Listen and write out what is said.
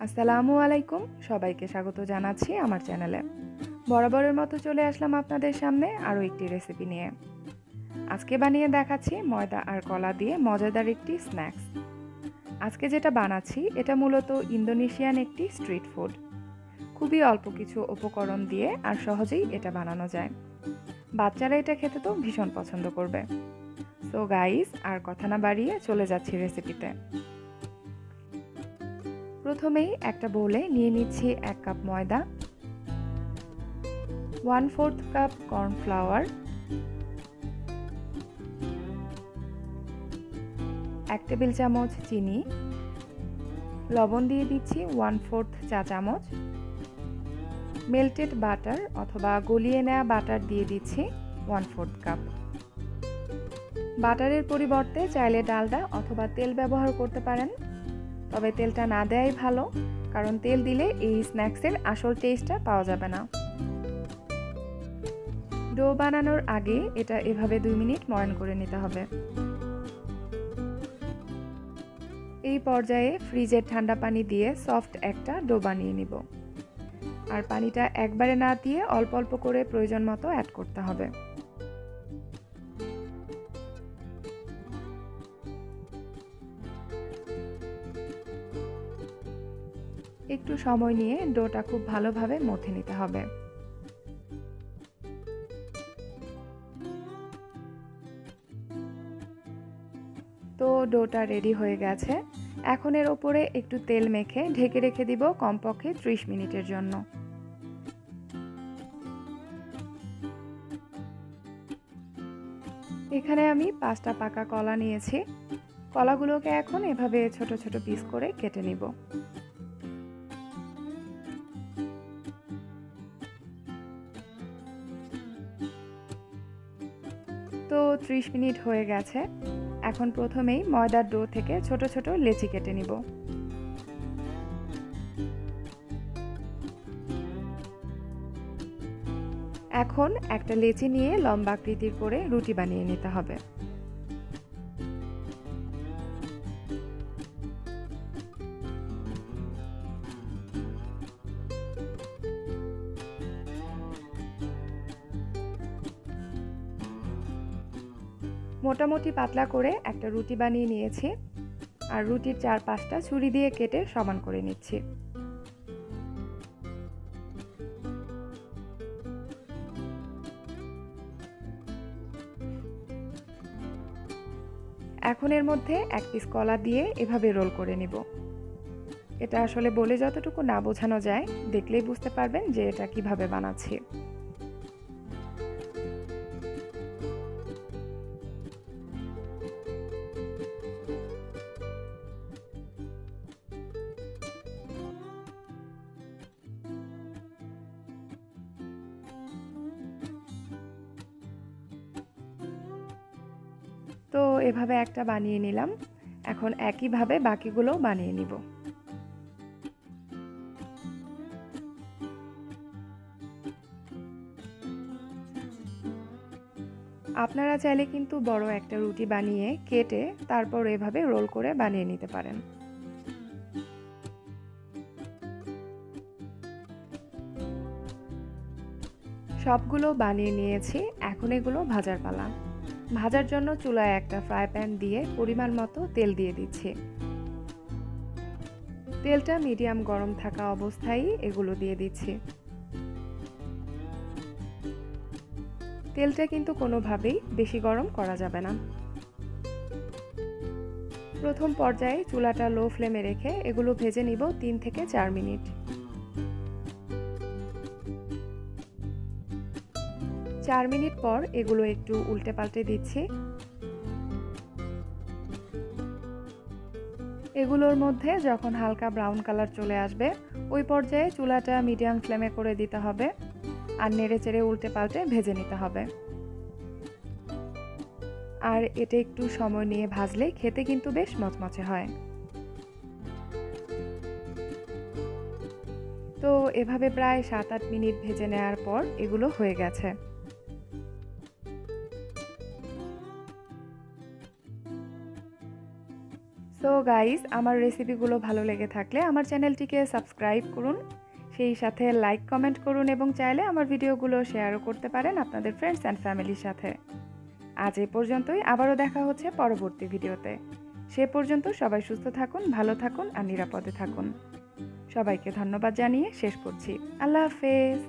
আসসালামু আলাইকুম, সবাইকে স্বাগত জানাচ্ছি আমার চ্যানেলে। বরাবরের মতো চলে আসলাম আপনাদের সামনে আরও একটি রেসিপি নিয়ে। আজকে বানিয়ে দেখাচ্ছি ময়দা আর কলা দিয়ে মজাদার একটি স্ন্যাক্স। আজকে যেটা বানাচ্ছি এটা মূলত ইন্দোনেশিয়ান একটি স্ট্রিট ফুড। খুবই অল্প কিছু উপকরণ দিয়ে আর সহজেই এটা বানানো যায়। বাচ্চারা এটা খেতে তো ভীষণ পছন্দ করবে। সো গাইস, আর কথা না বাড়িয়ে চলে যাচ্ছি রেসিপিতে। প্রথমেই একটা বোলে নিয়ে নিচ্ছি 1 কাপ ময়দা, 1/4 কাপ কর্নফ্লাওয়ার, 1 টেবিল চামচ চিনি, লবণ দিয়ে দিচ্ছি 1/4 চা চামচ, মেল্টেড বাটার অথবা গলিয়ে নেওয়া বাটার দিয়ে দিচ্ছি 1/4 কাপ। বাটারের পরিবর্তে চাইলে ডালডা অথবা তেল ব্যবহার করতে পারেন, তবে তেলটা না দেওয়াই ভালো, কারণ তেল দিলে এই স্ন্যাক্সের আসল টেস্টটা পাওয়া যাবে না। ডো বানানোর আগে এটা এভাবে 2 মিনিট ময়ান করে নিতে হবে। এই পর্যায়ে ফ্রিজের ঠান্ডা পানি দিয়ে সফট একটা ডো বানিয়ে নিব। আর পানিটা একবারে না দিয়ে অল্প অল্প করে প্রয়োজন মতো অ্যাড করতে হবে। একটু সময় নিয়ে ডোটা খুব ভালোভাবে মথে নিতে হবে। তো ডোটা রেডি হয়ে গেছে। এখন এর ওপরে একটু তেল মেখে ঢেকে রেখে দিব কমপক্ষে 30 মিনিটের জন্য। এখানে আমি 5টা পাকা কলা নিয়েছি। কলাগুলোকে এখন এভাবে ছোট ছোট পিস করে কেটে নিব। তো 30 মিনিট হয়ে গেছে। এখন প্রথমেই ময়দার ডো থেকে ছোট ছোট লেচি কেটে নিব। এখন একটা লেচি নিয়ে লম্বা আকৃতির করে রুটি বানিয়ে নিতে হবে। মোটামুটি পাতলা করে একটা রুটি বানিয়ে নিয়েছি, আর রুটির 4-5টা ছুরি দিয়ে কেটে সমান করে নিচ্ছি। এখন এর মধ্যে 1 পিস কলা দিয়ে এভাবে রোল করে নিব। এটা আসলে বলে যতটুকু না বোঝানো যায়, দেখলেই বুঝতে পারবেন যে এটা কিভাবে বানাচ্ছি। তো এভাবে একটা বানিয়ে নিলাম। এখন একইভাবে বাকিগুলোও বানিয়ে নিব। আপনারা চাইলে কিন্তু বড় একটা রুটি বানিয়ে কেটে তারপর এভাবে রোল করে বানিয়ে নিতে পারেন। সবগুলো বানিয়ে নিয়েছি, এখন এগুলো ভাজার পালা। ভাজার জন্য চুলায় একটা ফ্রাই প্যান দিয়ে পরিমাণ মতো তেল দিয়ে দিচ্ছি। তেলটা মিডিয়াম গরম থাকা অবস্থায় এগুলো দিয়ে দিচ্ছি। তেলটা কিন্তু কোনোভাবেই বেশি গরম করা যাবে না। প্রথম পর্যায়ে চুলাটা লো ফ্লেমে রেখে এগুলো ভেজে নিব 3 থেকে 4 মিনিট। 4 মিনিট পর এগুলো একটু উল্টে পাল্টে দিচ্ছি। এগুলোর মধ্যে যখন হালকা ব্রাউন কালার চলে আসবে, ওই পর্যায়ে চুলাটা মিডিয়াম ফ্লেমে করে দিতে হবে আর নেড়েচেড়ে উল্টে পাল্টে ভেজে নিতে হবে। আর এটা একটু সময় নিয়ে ভাজলে খেতে কিন্তু বেশ মচমচে হয়। তো এভাবে প্রায় 7-8 মিনিট ভেজে নেওয়ার পর এগুলো হয়ে গেছে। সো গাইস, আমার রেসিপিগুলো ভালো লেগে থাকলে আমার চ্যানেলটিকে সাবস্ক্রাইব করুন, সেই সাথে লাইক কমেন্ট করুন এবং চাইলে আমার ভিডিওগুলো শেয়ারও করতে পারেন আপনাদের ফ্রেন্ডস অ্যান্ড ফ্যামিলির সাথে। আজ এই পর্যন্তই, আবারও দেখা হচ্ছে পরবর্তী ভিডিওতে। সে পর্যন্ত সবাই সুস্থ থাকুন, ভালো থাকুন আর নিরাপদে থাকুন। সবাইকে ধন্যবাদ জানিয়ে শেষ করছি। আল্লাহ হাফেজ।